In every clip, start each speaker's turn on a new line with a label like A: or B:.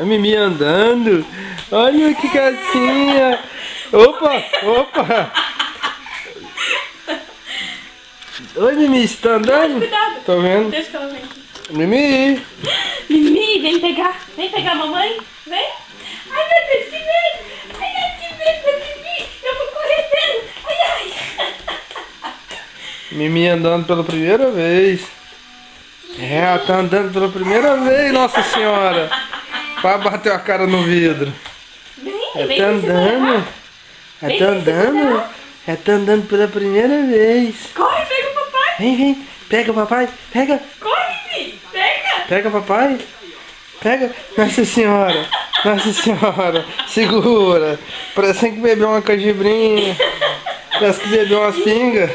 A: A Mimi andando. Olha que gracinha. Opa, opa. Oi, Mimi, você tá andando?
B: Cuidado.
A: Tô vendo.
B: Deixa que ela vem.
A: Mimi.
B: Mimi, vem pegar. Vem pegar a mamãe. Vem. Ai, meu Deus, que medo. Ai, que medo, Mimi. Eu vou correr dentro. Ai, ai.
A: Mimi andando pela primeira vez. É, ela tá andando pela primeira vez, Nossa Senhora. Quase bateu a cara no vidro.
B: Vem,
A: Ela
B: vem
A: tá
B: sem segurar.
A: andando. Ela
B: Vem
A: tá
B: sem
A: andando.
B: segurar.
A: Ela tá andando pela primeira vez.
B: Corre, pega o papai.
A: Vem, vem. Pega o papai. Pega.
B: Corre, Mimi. Pega.
A: Pega o papai. Pega. Nossa Senhora. Nossa Senhora. Segura. Parece que bebeu uma cajibrinha. Parece que bebeu umas pingas.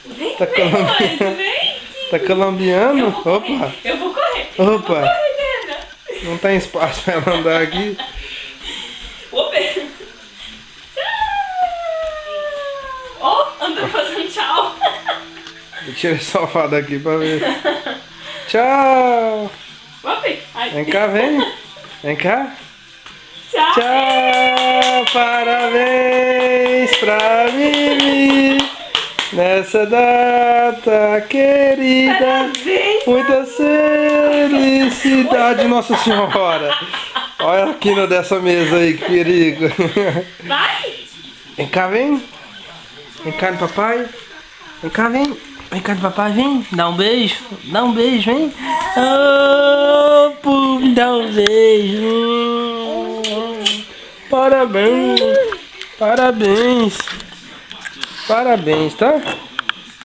B: Vem,
A: Tá
B: vem,
A: calambiando.
B: Lois, vem.
A: Tá calambiando. Opa.
B: Eu vou correr.
A: Opa.
B: Eu vou correr, Nena.
A: Não tem espaço pra ela andar aqui.
B: Opa. Tchau. Oh, andou fazendo tchau.
A: Tira esse sofá daqui pra ver. Tchau.
B: Opa. Ai.
A: Vem cá, vem. Vem cá.
B: Tchau.
A: Tchau. Parabéns pra Mimi. Nessa data querida.
B: Parabéns.
A: Muita felicidade, Nossa Senhora. Olha a quina dessa mesa aí, que perigo.
B: Vai.
A: Vem cá, vem. Vem cá no papai. Vem cá, vem. Vem cá no papai, vem. Dá um beijo. Dá um beijo, vem. Oh, pum, dá um beijo. Parabéns. Parabéns. Parabéns, tá?